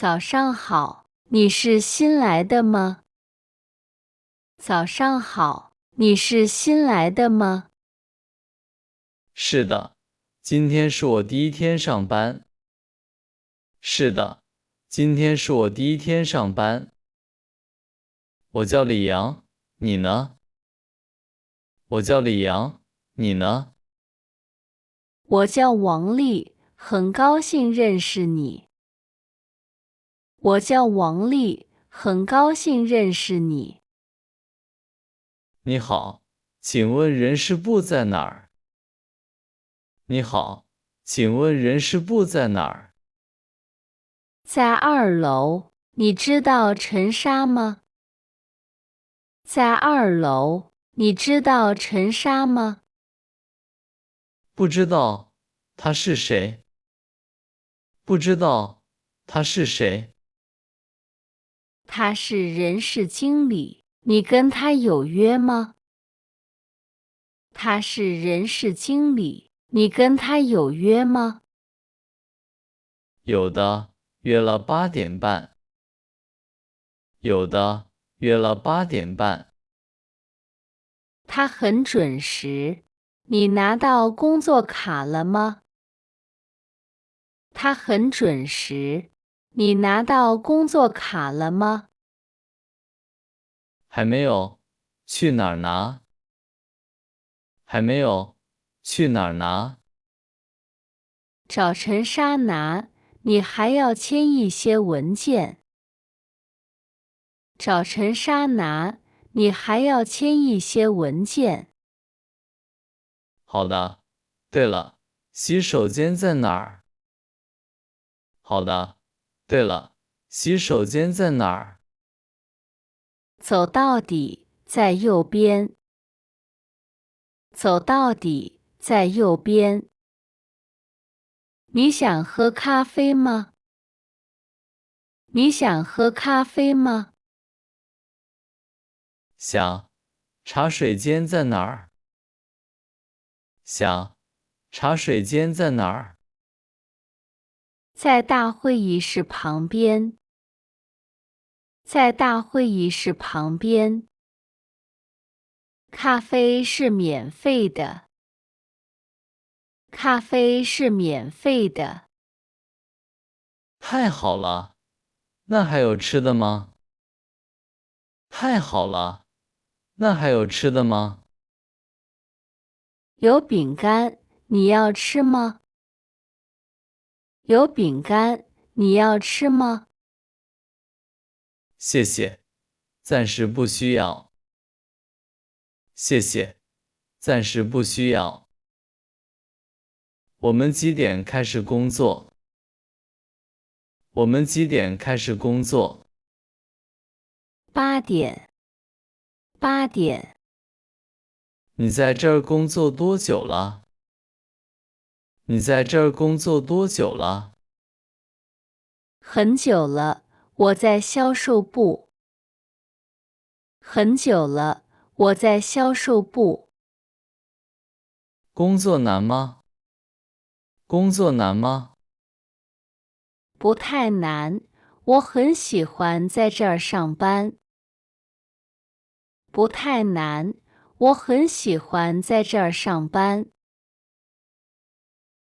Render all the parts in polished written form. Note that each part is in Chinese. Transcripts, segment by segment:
早上好，你是新来的吗？早上好，你是新来的吗？是的，今天是我第一天上班。是的，今天是我第一天上班。我叫李阳，你呢？我叫李阳，你呢？我叫王丽，很高兴认识你。我叫王丽，很高兴认识你。你好，请问人事部在哪儿？你好，请问人事部在哪儿？在2楼，你知道陈莎吗？在2楼，你知道陈莎吗？不知道，他是谁？不知道，他是谁？他是人事经理，你跟他有约吗？他是人事经理，你跟他有约吗？有的，约了8点半。有的，约了8点半。他很准时。你拿到工作卡了吗？他很准时。你拿到工作卡了吗？还没有，去哪儿拿？还没有，去哪儿拿？找陈莎拿，你还要签一些文件。找陈莎拿，你还要签一些文件。好的。对了，洗手间在哪儿？好的。对了，洗手间在哪儿？走到底，在右边。走到底，在右边。你想喝咖啡吗？你想喝咖啡吗？想。茶水间在哪儿？想。茶水间在哪儿？在大会议室旁边。在大会议室旁边。咖啡是免费的。咖啡是免费的。太好了，那还有吃的吗？太好了，那还有吃的吗？有饼干，你要吃吗？有饼干，你要吃吗？谢谢，暂时不需要。谢谢，暂时不需要。我们几点开始工作？我们几点开始工作8点。8点。你在这儿工作多久了？你在这儿工作多久了？很久了，我在销售部。很久了，我在销售部。工作难吗？工作难吗？不太难，我很喜欢在这儿上班。不太难，我很喜欢在这儿上班。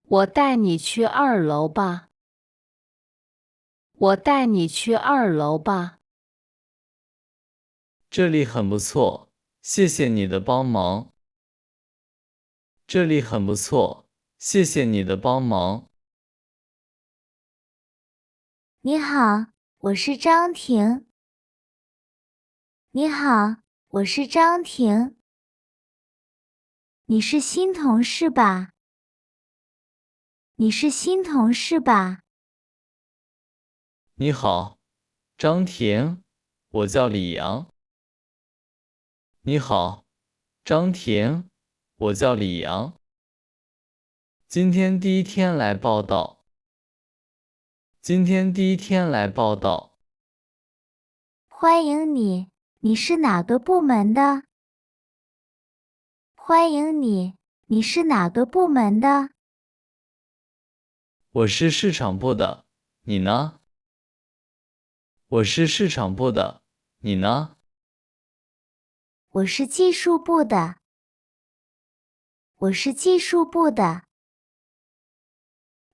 我带你去2楼吧。我带你去2楼吧。这里很不错，谢谢你的帮忙。这里很不错，谢谢你的帮忙。你好，我是张婷。你好，我是张婷。你是新同事吧？你是新同事吧？你好，张婷，我叫李阳。你好，张婷，我叫李阳。今天第一天来报道。今天第一天来报道。欢迎你，你是哪个部门的？欢迎你，你是哪个部门的？我是市场部的，你呢？我是市场部的，你呢？我是技术部的。我是技术部的。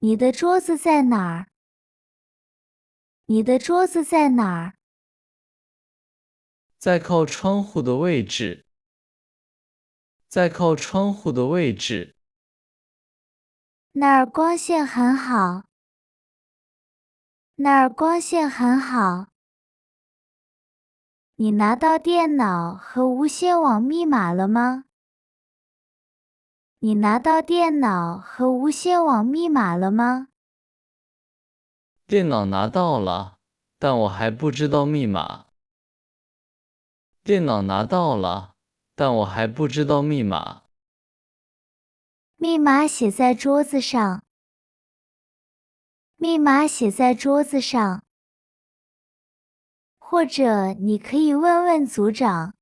你的桌子在哪儿？你的桌子在哪儿？在靠窗户的位置。在靠窗户的位置。那儿光线很好。那儿光线很好。你拿到电脑和无线网密码了吗？你拿到电脑和无线网密码了吗？电脑拿到了，但我还不知道密码。电脑拿到了，但我还不知道密码。密码写在桌子上。密码写在桌子上。或者你可以问问组长。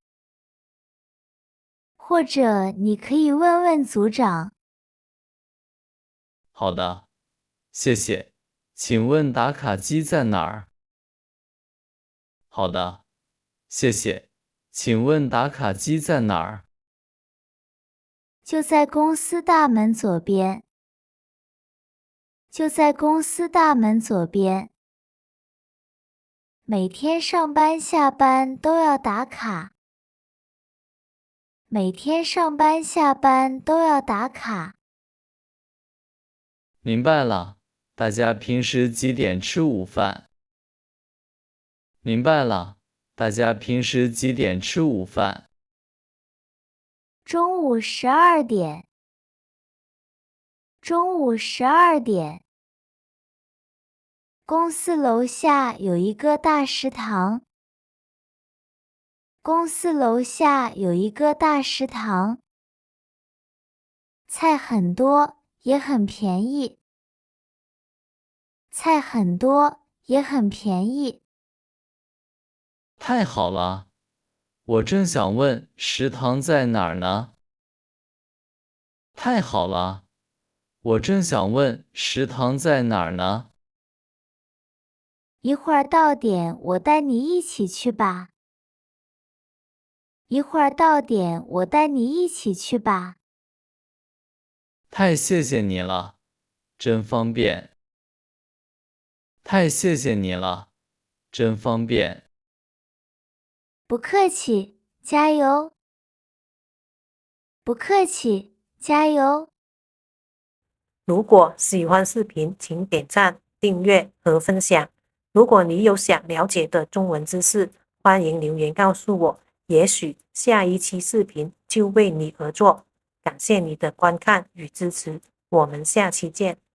或者你可以问问组长。好的，谢谢。请问打卡机在哪儿？好的，谢谢。请问打卡机在哪儿？就在公司大门左边。就在公司大门左边。每天上班下班都要打卡。每天上班下班都要打卡。明白了，大家平时几点吃午饭？明白了，大家平时几点吃午饭？中午12点。中午12点。公司楼下有一个大食堂。公司楼下有一个大食堂。菜很多，也很便宜。菜很多，也很便宜。太好了，我正想问食堂在哪儿呢？太好了，我正想问食堂在哪儿呢？一会儿到点，我带你一起去吧。一会儿到点，我带你一起去吧。太谢谢你了，真方便。太谢谢你了，真方便。不客气，加油。不客气，加油。如果喜欢视频，请点赞、订阅和分享。如果你有想了解的中文知识，欢迎留言告诉我，也许下一期视频就为你而做。感谢你的观看与支持，我们下期见。